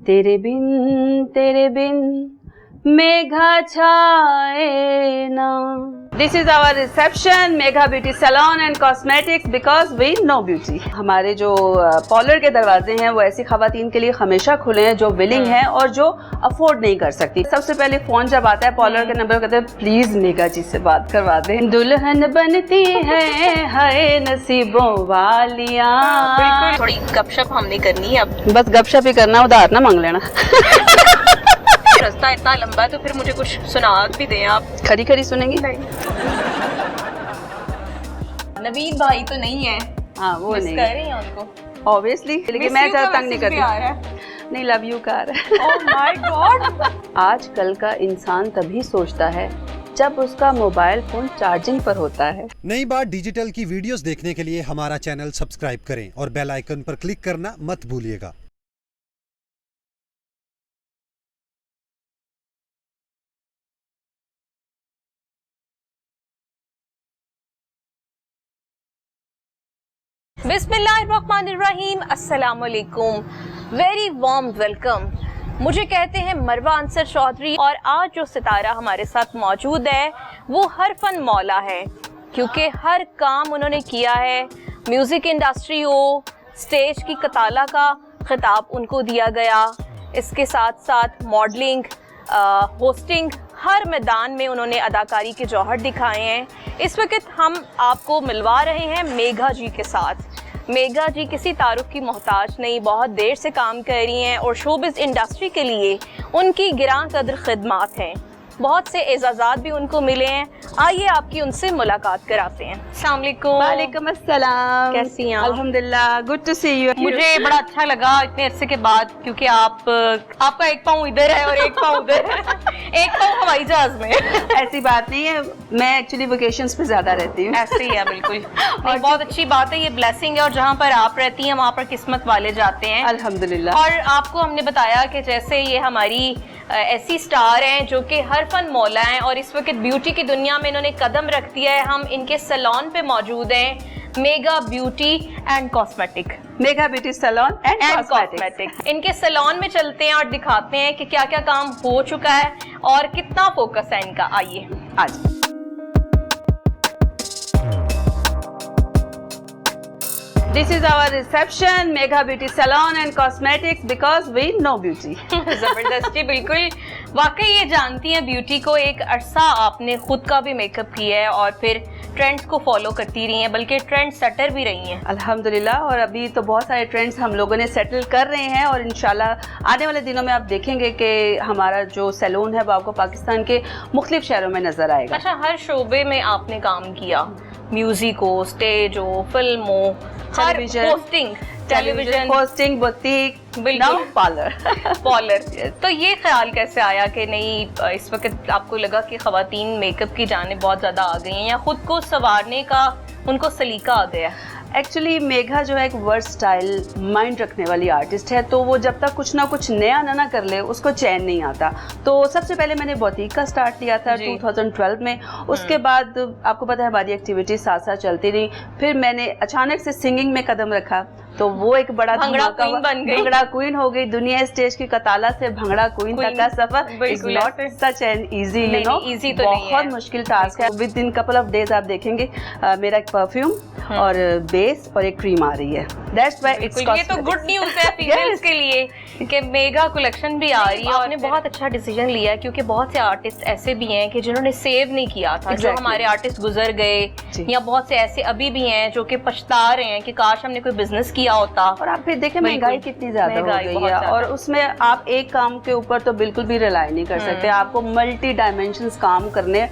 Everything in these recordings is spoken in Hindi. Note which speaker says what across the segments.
Speaker 1: तेरे बिन मेघा छाए ना। This is our reception, Megha beauty salon and cosmetics, because we know beauty. हमारे जो पार्लर के दरवाजे हैं वो ऐसी खवातीन के लिए हमेशा खुले हैं जो विलिंग हैं और जो अफोर्ड नहीं कर सकती। सबसे पहले फोन जब आता है पार्लर के नंबर कहते हैं प्लीज मेघा जी से बात करवा दें। दुल्हन बनती है हाय नसीबों वालियां।
Speaker 2: बिल्कुल, थोड़ी गपशप हमने करनी है अब।
Speaker 1: बस गपशप ही करना, उधार ना मांग लेना।
Speaker 2: रास्ता इतना लंबा है तो फिर मुझे कुछ सुना भी दें आप।
Speaker 1: खरी खरी सुनेंगी?
Speaker 2: नवीद भाई तो नहीं है।
Speaker 1: हाँ वो नहीं
Speaker 2: कर रही हैं उनको
Speaker 1: ऑब्वियसली, लेकिन मैं ज्यादा तंग नहीं करती। नहीं, लव यू का रहा है।
Speaker 2: ओह माय गॉड।
Speaker 1: आजकल का इंसान तभी सोचता है जब उसका मोबाइल फोन चार्जिंग पर होता है।
Speaker 3: नई बात डिजिटल की वीडियोस देखने के लिए हमारा चैनल सब्सक्राइब करें और बेल आइकन पर क्लिक करना मत भूलिएगा।
Speaker 2: बिस्मिल्लाहिर्रहमानिर्रहीम, अस्सलाम वालेकुम, वेरी वार्म वेलकम। मुझे कहते हैं मरवा अंसर चौधरी और आज जो सितारा हमारे साथ मौजूद है वो हर फन मौला है, क्योंकि हर काम उन्होंने किया है। म्यूज़िक इंडस्ट्री हो, स्टेज की कताला का खिताब उनको दिया गया, इसके साथ साथ मॉडलिंग, होस्टिंग, हर मैदान में उन्होंने अदाकारी के जौहर दिखाए हैं। इस वक्त हम आपको मिलवा रहे हैं मेघा जी के साथ। मेघा जी किसी तारुफ की मोहताज नहीं, बहुत देर से काम कर रही हैं और शोबिज़ इंडस्ट्री के लिए उनकी गिरां कदर खिदमात हैं। बहुत से एजाज़ात भी उनको मिले हैं। आइए आपकी उनसे मुलाकात कराते हैं। अस्सलाम वालेकुम।
Speaker 1: वालेकुम अस्सलाम।
Speaker 2: कैसी हैं आप?
Speaker 1: अल्हम्दुलिल्लाह, गुड टू सी यू।
Speaker 2: मुझे बड़ा अच्छा लगा इतने अरसे के बाद, क्योंकि आपका एक पाँव इधर है और एक पाँव उधर है। एक पाँव हवाई जहाज में।
Speaker 1: ऐसी बात नहीं है, मैं एक्चुअली वेकेशंस पे ज्यादा रहती हूँ।
Speaker 2: ऐसे ही है बिल्कुल। और बहुत अच्छी बात है, ये ब्लेसिंग है। और जहाँ पर आप रहती हैं वहाँ पर किस्मत वाले जाते हैं।
Speaker 1: अल्हम्दुलिल्लाह।
Speaker 2: और आपको हमने बताया कि जैसे ये हमारी ऐसी स्टार हैं जो कि हर फन मौला हैं और इस वक्त ब्यूटी की दुनिया में इन्होंने कदम रख दिया है। हम इनके सैलून पे मौजूद हैं, Megha beauty and cosmetic.
Speaker 1: Megha beauty salon and cosmetic.
Speaker 2: इनके सैलून में चलते हैं और दिखाते हैं कि क्या क्या काम हो चुका है और कितना फोकस है इनका। आइए
Speaker 1: आज this is our reception, Megha beauty salon and cosmetics, because we know beauty.
Speaker 2: जबरदस्ती, बिल्कुल। वाकई ये जानती हैं ब्यूटी को। एक अरसा आपने खुद का भी मेकअप किया है और फिर ट्रेंड्स को फॉलो करती रही हैं, बल्कि ट्रेंड सेटर भी रही हैं।
Speaker 1: अल्हम्दुलिल्लाह। और अभी तो बहुत सारे ट्रेंड्स हम लोगों ने सेटल कर रहे हैं और इंशाल्लाह आने वाले दिनों में आप देखेंगे कि हमारा जो सैलून है वो आपको पाकिस्तान के मुख्तलिफ शहरों में नजर आएगा।
Speaker 2: अच्छा, हर शोबे में आपने काम किया, म्यूजिक हो, स्टेज हो, फिल्म हो, टेलीविजन
Speaker 1: होस्टिंग, बुटीक,
Speaker 2: बिल्कुल,
Speaker 1: पार्लर।
Speaker 2: तो ये ख्याल कैसे आया कि नहीं इस वक्त आपको लगा कि खवातीन मेकअप की जानिब बहुत ज़्यादा आ गई हैं या खुद को संवारने का उनको सलीका आ गया?
Speaker 1: एक्चुअली मेघा जो है एक वर्सटाइल माइंड रखने वाली आर्टिस्ट है, तो वो जब तक कुछ ना कुछ नया ना कर ले उसको चैन नहीं आता। तो सबसे पहले मैंने बुटीक का स्टार्ट किया था 2012 में। उसके बाद आपको पता है हमारी एक्टिविटी साथ साथ चलती रही। फिर मैंने अचानक से सिंगिंग में कदम रखा, तो वो एक बड़ा
Speaker 2: भंगड़ा क्वीन बन गई।
Speaker 1: भंगड़ा क्वीन हो गई। दुनिया स्टेज की कताला से भंगड़ा क्वीन तक का सफर is not such an easy, you know,
Speaker 2: easy तो नहीं है,
Speaker 1: बहुत मुश्किल टास्क है। Within couple of days आप देखेंगे मेरा एक परफ्यूम और बेस और एक क्रीम आ रही है। दैट्स व्हाई इट्स
Speaker 2: ये तो गुड न्यूज़ है फीमेल्स के लिए कि मेगा कलेक्शन भी आ रही है। आपने बहुत अच्छा डिसीजन लिया है, क्योंकि बहुत से आर्टिस्ट ऐसे भी हैं कि जिन्होंने सेव नहीं किया था। जो हमारे आर्टिस्ट गुजर गए, या बहुत से ऐसे अभी भी हैं जो कि पछता रहे हैं कि काश हमने कोई बिजनेस किया होता।
Speaker 1: और आप फिर देखें महंगाई कितनी ज्यादा हो गई है और उसमें आप एक काम के ऊपर तो बिल्कुल भी रिलाई नहीं कर सकते। आपको मल्टी डायमेंशंस काम करने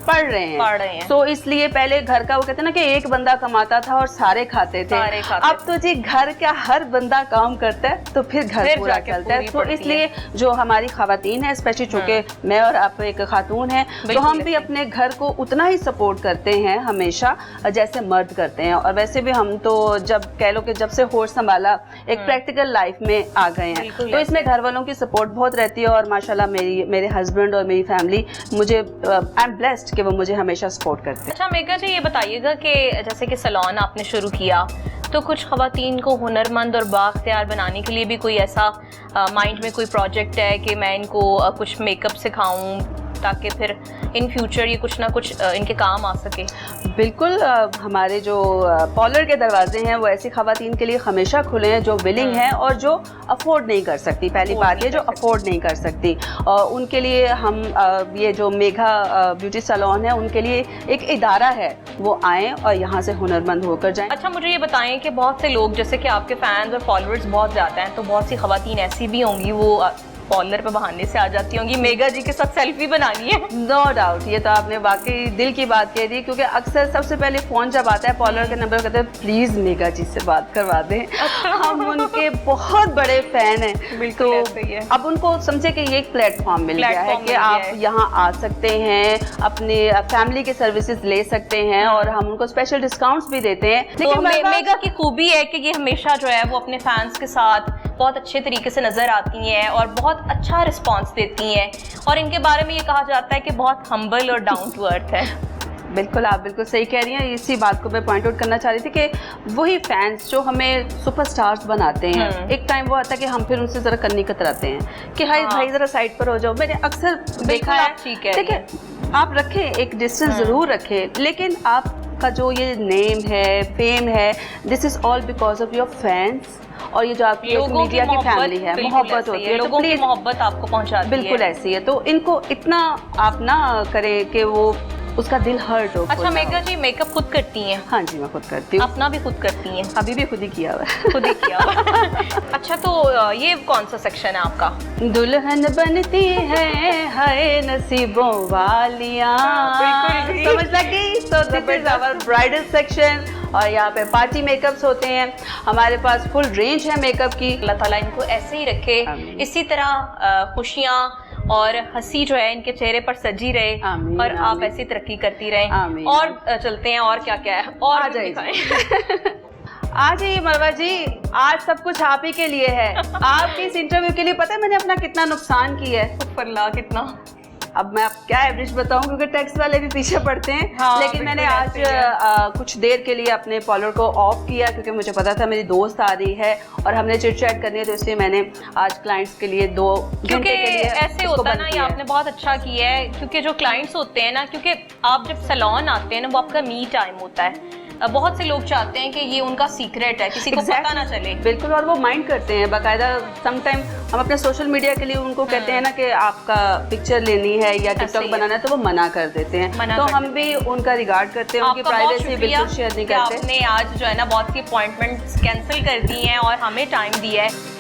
Speaker 1: पढ़ रहे हैं। तो इसलिए पहले घर का वो कहते हैं ना कि एक बंदा कमाता था और सारे खाते थे। अब तो जी घर का हर बंदा काम करता है तो फिर घर पूरा चलता है। तो इसलिए जो हमारी खवातीन है, स्पेशली चूंकि मैं और आप एक खातून है, तो हम भी अपने घर को उतना ही सपोर्ट करते हैं हमेशा जैसे मर्द करते हैं। और वैसे भी हम तो जब कह लो कि जब से होश संभाला एक प्रैक्टिकल लाइफ में आ गए हैं, तो इसमें घर वालों की सपोर्ट बहुत रहती है। और माशाल्लाह मेरे हस्बैंड और मेरी फैमिली मुझे आई एम ब्लेस्ड कि वो मुझे हमेशा सपोर्ट करते हैं।
Speaker 2: अच्छा मेघा जी, ये बताइएगा कि जैसे कि सैलून आपने शुरू किया तो कुछ ख़वातीन को हुनरमंद और बाख्तियार बनाने के लिए भी कोई ऐसा माइंड में कोई प्रोजेक्ट है कि मैं इनको कुछ मेकअप सिखाऊं ताकि फिर इन फ्यूचर ये कुछ ना कुछ इनके काम आ सके?
Speaker 1: बिल्कुल, हमारे जो पार्लर के दरवाजे हैं वो ऐसी ख़वातीन के लिए हमेशा खुले हैं जो विलिंग हैं और जो अफोर्ड नहीं कर सकती। पहली बात ये जो अफोर्ड नहीं कर सकती, उनके लिए हम ये जो मेघा ब्यूटी सैलून है उनके लिए एक इदारा है, वो आएँ और यहाँ से हुनरमंद होकर जाएं।
Speaker 2: अच्छा, मुझे ये बताएं कि बहुत से लोग जैसे कि आपके फैंस और फॉलोअर्स बहुत ज़्यादा हैं, तो बहुत सी ख़वातीन ऐसी भी होंगी वो पार्लर पे बहाने से आ जाती होंगी मेगा जी के साथ सेल्फी बनानी है।
Speaker 1: नो डाउट, ये तो आपने वाकई दिल की बात कह दी, क्योंकि अक्सर सबसे पहले फ़ोन जब आता है पार्लर के नंबर कहते हैं प्लीज़ मेगा जी से बात करवा दें। हम उनके बहुत बड़े फ़ैन हैं।
Speaker 2: बिल्कुल
Speaker 1: तो
Speaker 2: ऐसे ही है।
Speaker 1: अब उनको समझे कि ये एक प्लेटफॉर्म मिल गया है कि आप यहाँ आ सकते हैं, अपने फैमिली के सर्विसेज ले सकते हैं और हम उनको स्पेशल डिस्काउंट्स भी देते हैं।
Speaker 2: लेकिन मेगा की खूबी है कि ये हमेशा जो है वो अपने फैंस के साथ बहुत अच्छे तरीके से नज़र आती हैं और बहुत अच्छा रिस्पांस देती हैं, और इनके बारे में ये कहा जाता है कि बहुत हम्बल और डाउन टू अर्थ है।
Speaker 1: बिल्कुल, आप बिल्कुल सही कह रही हैं। इसी बात को मैं पॉइंट आउट करना चाह रही थी कि वही फैंस जो हमें सुपरस्टार्स बनाते हैं, एक टाइम वो आता है कि हम फिर उनसे ज़रा कन्नी कतराते हैं कि हाय भाई ज़रा साइड पर हो जाओ। मैंने अक्सर देखा है,
Speaker 2: ठीक है,
Speaker 1: देखिए आप रखें, एक डिस्टेंस ज़रूर रखें, लेकिन आपका जो ये नेम है, फेम है, this is all because of your fans और ये जो आपकी मीडिया की फैमिली है, मोहब्बत होती है,
Speaker 2: लोगों की मोहब्बत आपको पहुंचाती है।
Speaker 1: बिल्कुल ऐसी है, तो इनको इतना आप ना करें कि वो उसका दिल हर्ट हो।
Speaker 2: अच्छा मेगा जी, मेकअप खुद करती हैं?
Speaker 1: हाँ जी, मैं खुद करती हूँ।
Speaker 2: अपना भी खुद करती हैं?
Speaker 1: अभी भी खुद ही किया हुआ है।
Speaker 2: खुद ही किया हुआ। अच्छा, तो ये कौन सा सेक्शन है आपका?
Speaker 1: दुल्हन बनती है हाय नसीबों वालियाँ, समझ लगी? तो this is our bridal section और यहाँ पे पार्टी मेकअप्स होते हैं। हमारे पास फुल रेंज है मेकअप की।
Speaker 2: अल्लाह ताला इनको ऐसे ही रखे, इसी तरह खुशियाँ और हंसी जो है इनके चेहरे पर सजी रहे और आप ऐसी तरक्की करती रहें। और चलते हैं, और क्या क्या है और
Speaker 1: आ जाइए। आ जाइए मरवा जी, आज सब कुछ आप ही के लिए है। आपके इस इंटरव्यू के लिए पता है मैंने अपना कितना नुकसान किया है?
Speaker 2: ऊपरला कितना।
Speaker 1: अब मैं क्या एवरेज बताऊं, क्योंकि टैक्स वाले भी पीछे पड़ते हैं। हाँ, लेकिन मैंने आज कुछ देर के लिए अपने पार्लर को ऑफ किया क्योंकि मुझे पता था मेरी दोस्त आ रही है और हमने चिट चैट करनी है, तो इसलिए मैंने आज क्लाइंट्स के लिए 2 घंटे के लिए
Speaker 2: ऐसे होता है ना, ये आपने बहुत अच्छा किया है, क्योंकि जो क्लाइंट्स होते हैं ना, क्योंकि आप जब सैलून आते हैं ना वो आपका मी टाइम होता है। बहुत से लोग चाहते हैं कि ये उनका सीक्रेट है, किसी को पता ना चले।
Speaker 1: बिल्कुल, और वो माइंड करते हैं बाकायदा। समटाइम हम अपने सोशल मीडिया के लिए उनको कहते हैं ना कि आपका पिक्चर लेनी है या टिकटॉक बनाना है, तो वो मना कर देते हैं। तो हम भी उनका रिगार्ड करते हैं, उनकी प्राइवेसी बिल्कुल शेयर नहीं करते।
Speaker 2: आपने आज जो है ना बहुत सी अपॉइंटमेंट्स कैंसिल कर दी हैं और हमें टाइम दिया है।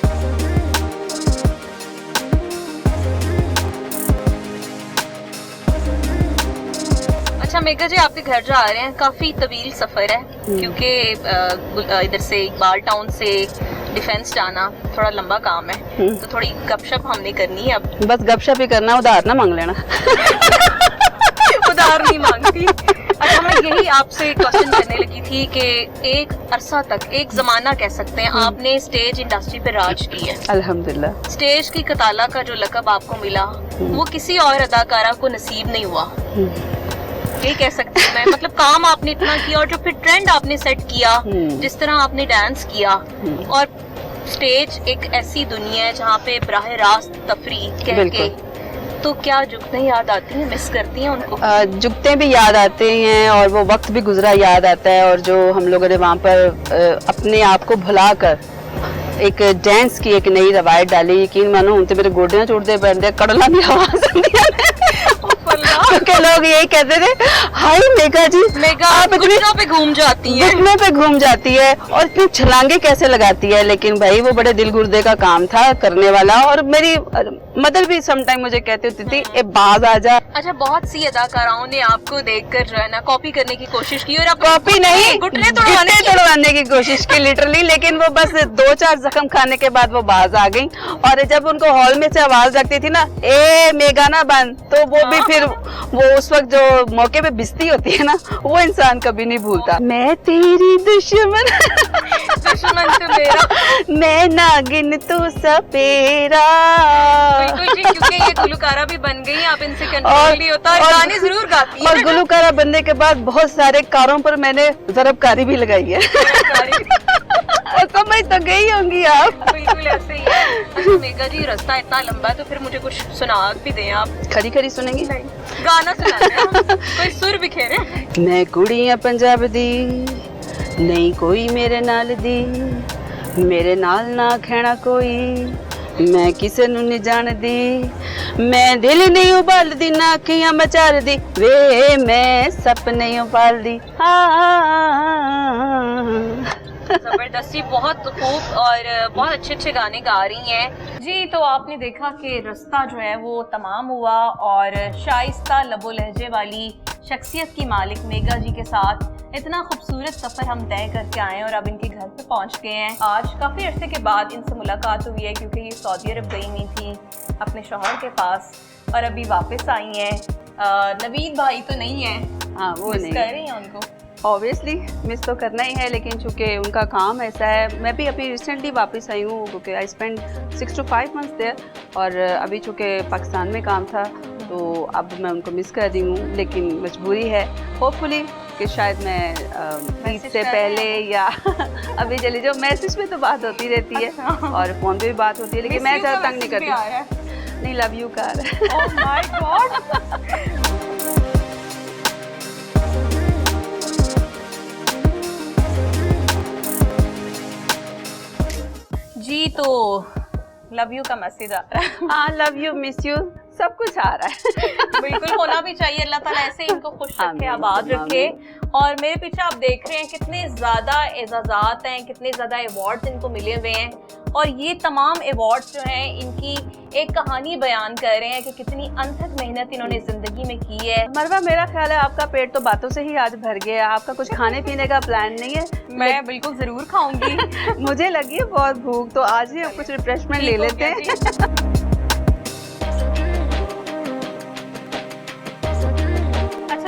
Speaker 2: अच्छा मेगा जी, आपके घर जा रहे हैं, काफी तवील सफर है क्योंकि इधर से इकबाल टाउन से डिफेंस जाना थोड़ा लंबा काम है, तो थोड़ी गपशप हमने करनी है। अब
Speaker 1: बस गपशप ही करना, उधार ना मांग लेना।
Speaker 2: उधार नहीं मांगती। अच्छा, मैं यही आपसे क्वेश्चन करने लगी थी कि एक अरसा तक, एक जमाना कह सकते हैं, आपने स्टेज इंडस्ट्री पे राज की है।
Speaker 1: अल्हम्दुलिल्लाह।
Speaker 2: स्टेज की कताला का जो लकब आपको मिला वो किसी और अदाकारा को नसीब नहीं हुआ, ये कह सकती हूँ मैं। मतलब काम आपने इतना किया और जो फिर ट्रेंड आपने सेट किया, जिस तरह आपने डांस किया, और स्टेज एक ऐसी दुनिया है जहाँ पे बराह रास्त तफरी कह के, तो क्या जुगतें याद आती हैं, मिस करती हैं उनको?
Speaker 1: जुगतें भी याद आते हैं और वो वक्त भी गुजरा याद आता है, और जो हम लोगों ने वहाँ पर अपने आप को भुला कर एक डांस की एक नई रवायत डाली। यकीन मानो उनसे मेरे गोडियां चुड़ते बैठते, कड़ला भी आवाज क्योंकि लोग यही कहते थे हाय मेगा जी,
Speaker 2: मेगा आप घुटनों पे घूम जाती है,
Speaker 1: घुटनों पे घूम जाती है और इतनी छलांगे कैसे लगाती है। लेकिन भाई वो बड़े दिल गुर्दे का काम था करने वाला, और मेरी मदर भी समटाइम मुझे कहती होती थी ए बाज आ जा।
Speaker 2: अच्छा, बहुत सी अदाकाराओं ने आपको देखकर जो है ना कॉपी करने की कोशिश की, और
Speaker 1: कॉपी नहीं,
Speaker 2: घुटने
Speaker 1: तोड़वाने की कोशिश की लिटरली, लेकिन वो बस 2-4 जख्म खाने के बाद वो बाज आ गई। और जब उनको हॉल में से आवाज लगती थी ना ए मेगा ना बंद, तो वो भी फिर वो उस वक्त जो मौके पे बिस्ती होती है ना, वो इंसान कभी नहीं भूलता। मैं तेरी दुश्मन
Speaker 2: दुश्मन तो मेरा,
Speaker 1: मैं नागिन तू सपेरा।
Speaker 2: बिल्कुल जी, क्योंकि ये गुलकारा भी बन गई, आप इनसे कंट्रोल नहीं होता, और गाने जरूर गाती हैं।
Speaker 1: और गुलकारा बनने के बाद बहुत सारे कारों पर मैंने ज़रबकारी भी लगाई है। समझ तो गई होंगी आप।
Speaker 2: बिल्कुल ऐसे ही है। अच्छा मेघा जी, रास्ता इतना लंबा है तो फिर मुझे कुछ सुना भी दें आप।
Speaker 1: खड़ी खड़ी सुनेंगी?
Speaker 2: गाना सुनाते हैं हम। कोई सुर बिखेरे।
Speaker 1: मैं कुड़ियां पंजाब दी, नहीं कोई मेरे नाल दी, मेरे नाल ना खेना कोई, मैं किसे नू नहीं जानदी, मैं दिल नहीं उबालदी ना अखियां मचारदी, वे मैं सपने उबालदी।
Speaker 2: जबरदस्ती, बहुत खूब और बहुत अच्छे अच्छे गाने गा रही हैं जी। तो आपने देखा कि रास्ता जो है वो तमाम हुआ और शाइस्ता लबो लहजे वाली शख्सियत की मालिक मेघा जी के साथ इतना खूबसूरत सफ़र हम तय करके आए और अब इनके घर पे पहुंच गए हैं। आज काफ़ी अरसे के बाद इनसे मुलाकात हुई है क्योंकि ये सऊदी अरब गई हुई थी अपने शौहर के पास और अभी वापस आई हैं। नवीद भाई तो नहीं है,
Speaker 1: हाँ वो नहीं
Speaker 2: कर रही हैं उनको।
Speaker 1: ऑब्वियसली मिस तो करना ही है, लेकिन चूंकि उनका काम ऐसा है, मैं भी अभी रिसेंटली वापस आई हूँ क्योंकि I spend 6 to 5 months there, और अभी चूंकि पाकिस्तान में काम था तो अब मैं उनको मिस कर रही हूँ, लेकिन मजबूरी है। होपफुली कि शायद मैं ईद से पहले या अभी चली जाओ। मैसेज में तो बात होती रहती है और फ़ोन पे भी बात होती है, लेकिन मैं ज़्यादा तंग नहीं करती। नहीं, love you car.
Speaker 2: Oh my god. जी तो लव यू का मैसेज आ रहा है।
Speaker 1: हाँ, लव यू, मिस यू, सब कुछ आ रहा है।
Speaker 2: बिल्कुल होना भी चाहिए। अल्लाह ताला ऐसे इनको खुश रखे, आबाद रखे। और मेरे पीछे आप देख रहे हैं कितने ज़्यादा एजाज़ात हैं, कितने ज़्यादा अवार्ड्स इनको मिले हुए हैं और ये तमाम अवार्ड्स जो हैं इनकी एक कहानी बयान कर रहे हैं कि कितनी अनथक मेहनत इन्होंने ज़िंदगी में की है।
Speaker 1: मरवा, मेरा ख्याल है आपका पेट तो बातों से ही आज भर गया है, आपका कुछ खाने पीने का प्लान नहीं है?
Speaker 2: मैं बिल्कुल ज़रूर खाऊंगी।
Speaker 1: मुझे लगी है बहुत भूख, तो आज ही हम कुछ रिफ्रेशमेंट ले लेते हैं।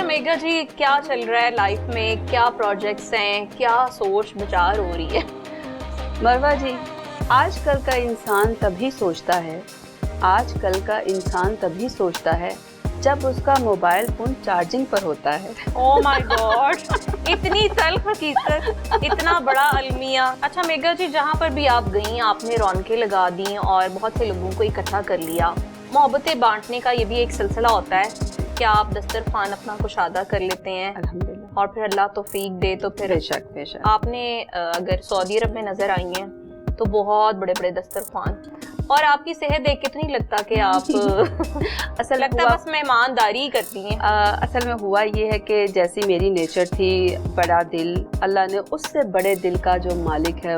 Speaker 2: मेघा जी, क्या चल रहा है लाइफ में, क्या प्रोजेक्ट्स हैं, क्या सोच विचार हो रही है?
Speaker 1: मरवा जी, आजकल का इंसान तभी सोचता है, आजकल का इंसान तभी सोचता है जब उसका मोबाइल फोन चार्जिंग पर होता है।
Speaker 2: ओह माय गॉड, इतनी तल्ख हकीकत, इतना बड़ा अलमिया। अच्छा मेघा जी, जहाँ पर भी आप गई आपने रौनकें लगा दी और बहुत से लोगों को इकट्ठा कर लिया। मोहब्बतें बांटने का ये भी एक सिलसिला होता है कि आप दस्तरखान अपना कुशादा कर लेते हैं
Speaker 1: अल्हम्दुलिल्लाह,
Speaker 2: और फिर अल्लाह तौफीक दे तो फिर
Speaker 1: बेशक।
Speaker 2: आपने अगर सऊदी अरब में नजर आई हैं तो बहुत बड़े बड़े दस्तरखान, और आपकी सेहत देख के तो नहीं लगता कि आप
Speaker 1: असल
Speaker 2: लगता बस मेहमानदारी ही करती हैं।
Speaker 1: असल में हुआ ये है कि जैसी मेरी नेचर थी, बड़ा दिल, अल्लाह ने उससे बड़े दिल का जो मालिक है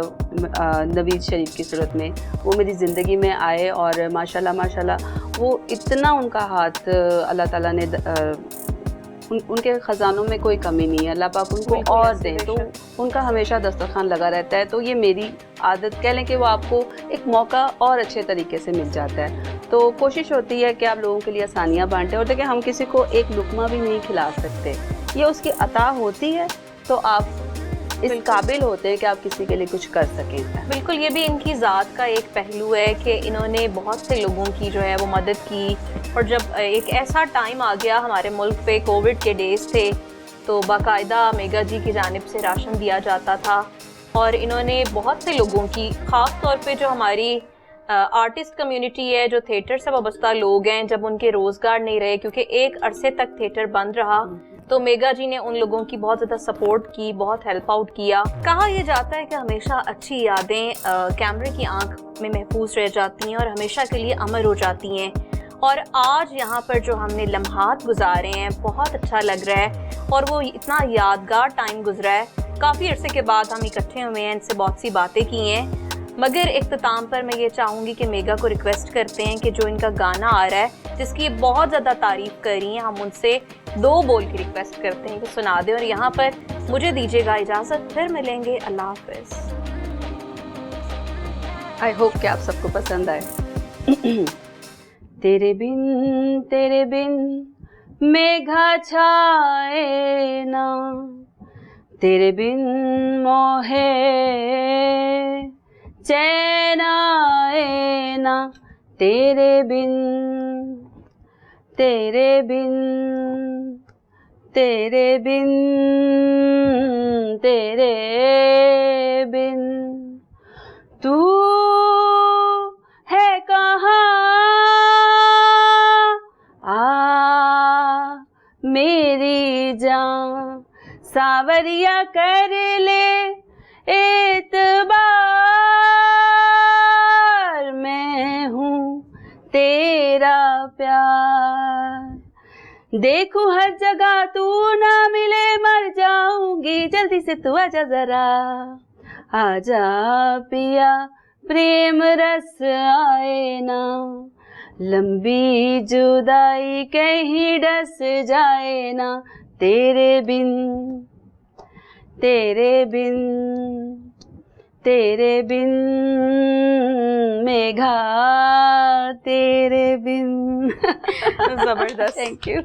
Speaker 1: नवीद शरीफ की सूरत में वो मेरी ज़िंदगी में आए और माशाल्लाह वो इतना उनका हाथ अल्लाह ताला ने उनके ख़जानों में कोई कमी नहीं है, अल्लाह पाक उनको और दें, तो उनका हमेशा दस्तरखान लगा रहता है। तो ये मेरी आदत कह लें कि वो आपको एक मौका और अच्छे तरीके से मिल जाता है। तो कोशिश होती है कि आप लोगों के लिए आसानियाँ बांटें, और देखिए हम किसी को एक लुकमा भी नहीं खिला सकते, ये उसकी अता होती है, तो आप इस काबिल होते हैं कि आप किसी के लिए कुछ कर सकें।
Speaker 2: बिल्कुल, ये भी इनकी ज़ात का एक पहलू है कि इन्होंने बहुत से लोगों की जो है वो मदद की, और जब एक ऐसा टाइम आ गया हमारे मुल्क पे, कोविड के डेज थे, तो बाकायदा मेघा जी की जानिब से राशन दिया जाता था और इन्होंने बहुत से लोगों की, ख़ास तौर पे जो हमारी आर्टिस्ट कम्युनिटी है, जो थिएटर से वाबस्ता लोग हैं, जब उनके रोज़गार नहीं रहे क्योंकि एक अरसे तक थिएटर बंद रहा, तो मेघा जी ने उन लोगों की बहुत ज़्यादा सपोर्ट की, बहुत हेल्प आउट किया। कहा यह जाता है कि हमेशा अच्छी यादें कैमरे की आंख में महफूज रह जाती हैं और हमेशा के लिए अमर हो जाती हैं। और आज यहाँ पर जो हमने लम्हात गुजारे हैं, बहुत अच्छा लग रहा है और वो इतना यादगार टाइम गुजरा है। काफ़ी अरसे के बाद हम इकट्ठे हुए हैं, इनसे बहुत सी बातें की हैं, मगर इख्तिताम पर मैं ये चाहूँगी कि मेघा को रिक्वेस्ट करते हैं कि जो इनका गाना आ रहा है, जिसकी बहुत ज़्यादा तारीफ़ कर रही हैं, हम उनसे 2 बोल की रिक्वेस्ट करते हैं कि सुना दें। और यहाँ पर मुझे दीजिएगा इजाज़त, फिर मिलेंगे, अल्लाह हाफ़िज़।
Speaker 1: आई होप कि आप सबको पसंद आए। तेरे बिन मेघा छाए ना, तेरे बिन मोहे चैन आए ना, तेरे बिन तेरे बिन तेरे बिन तेरे बिन। तू है कहाँ, आ मेरी जान, सावरिया कर ले एतबार, मैं हूँ तेरा प्यार। देखूं हर जगह तू ना मिले, मर जाऊंगी, जल्दी से तू आजा जरा, आजा पिया प्रेम रस आए ना, लंबी जुदाई कहीं डस जाए ना, तेरे बिन तेरे बिन तेरे बिन मेघा, तेरे बिन।
Speaker 2: जबरदस्त,
Speaker 1: थैंक यू।